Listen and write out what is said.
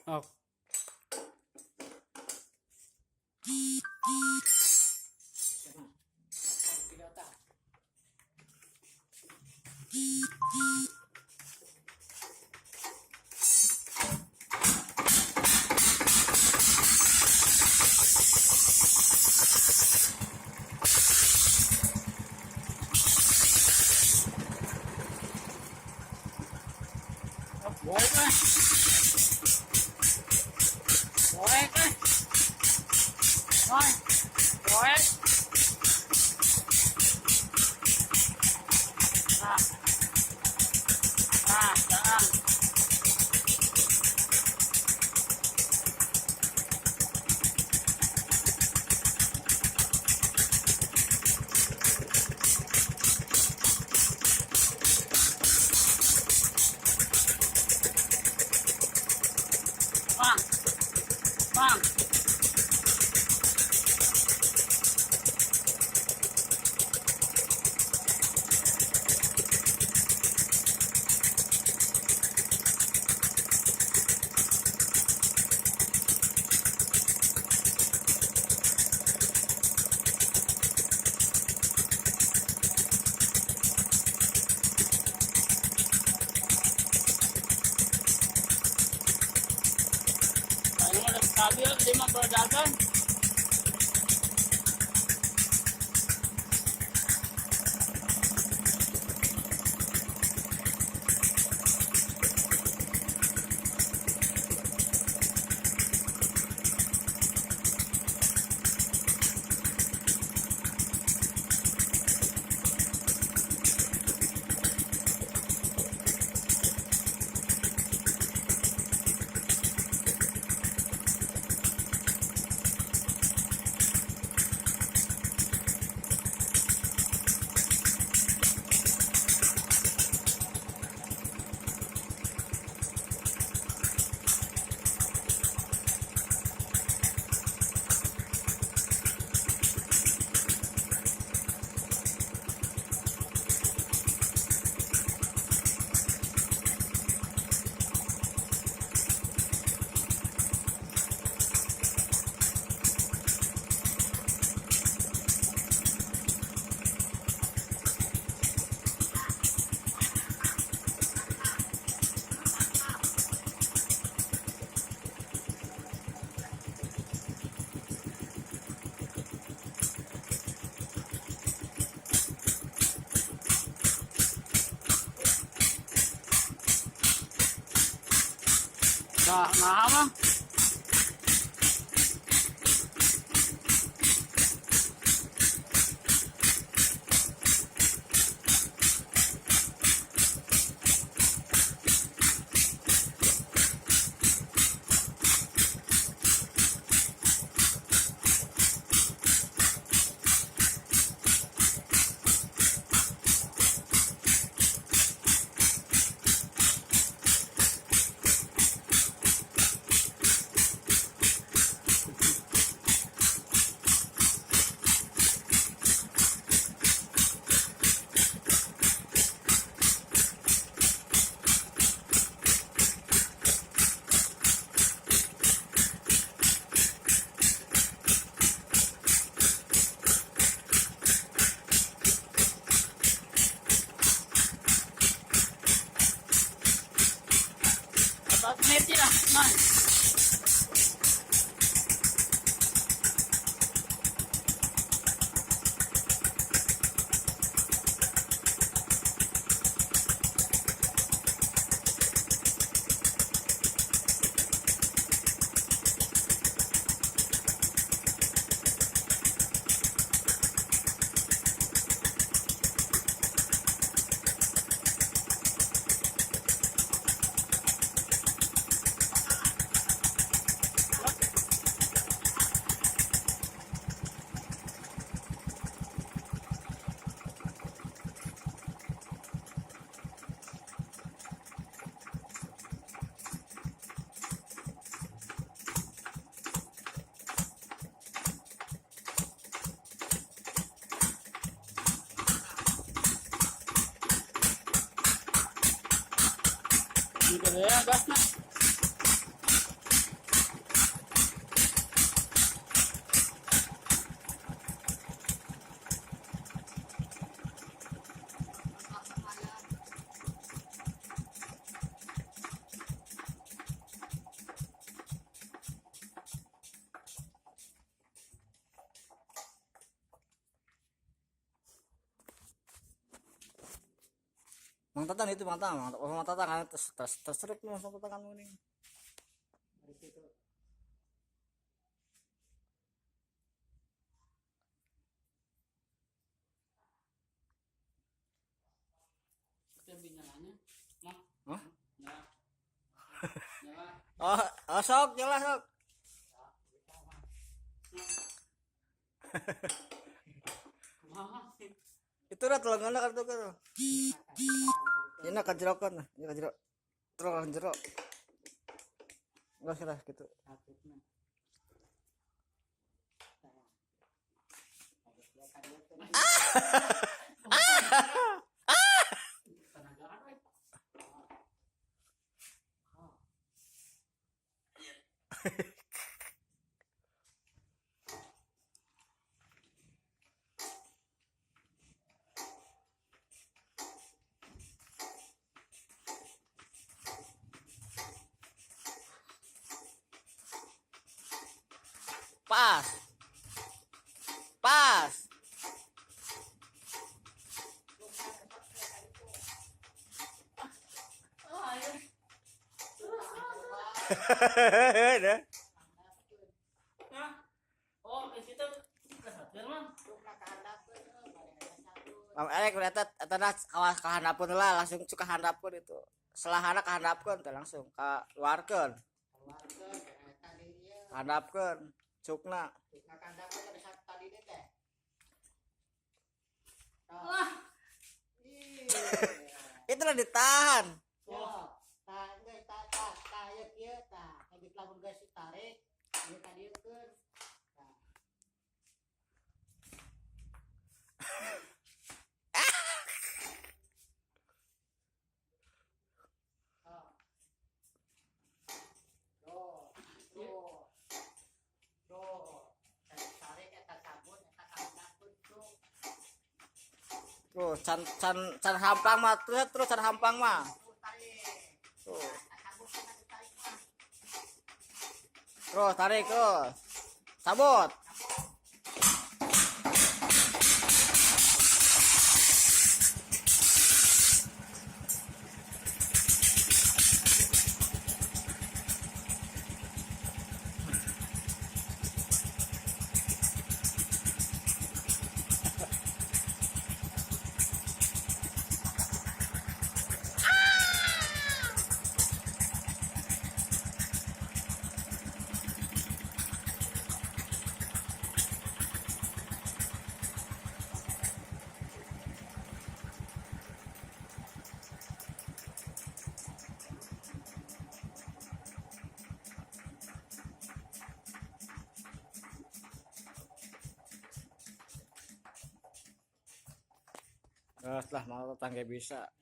Oh. Buhay ka! Buhay ka! Buhay! Buhay! Saan? Bang! Bang! Sabi yun, 5 berdagan. Mahama. Net lah, man. Gitu ya, gas na. Mang Tatang itu Mang Tatang kan terserik nih Mang Tatang kamu nih. Dari situ. Kita nyalanya. Mah. Hah? Nyala. Nyala. Oh, sok jelas sok. Kumaha? Itu dah telengan kartu kan. Ini kajerokan, ini kajerok. Terus kajerok. Enggak sih lah gitu. Sakitnya. Tenaga kan, we. Pas. Pas. Oh, ayo. Dah. Hah? Oh, kita kesatuan, Mang. Mam elek berarti tanah awas kahandapkeun lah langsung suka handapkeun itu. Selahana kahandapkeun teh langsung ka luarkeun. Keluarga tadi dia. Handapkeun cukna. Nah, kandang ada satu tadi deh teh. Wah. Iya. Itu lah ditahan. Yo, tah geus tah ya kieu tah. Habis lamun geus ditarik, ieu tadi keur. Tah. Oh. Tuh. Tarik eta sabun eta kandang tuh. Tuh, can hampang mah terus can hampang mah. Tarik. Tuh. Sabun kena ditarik mah. Terus tarik terus. Sabut. Terus lah mau tetangga bisa.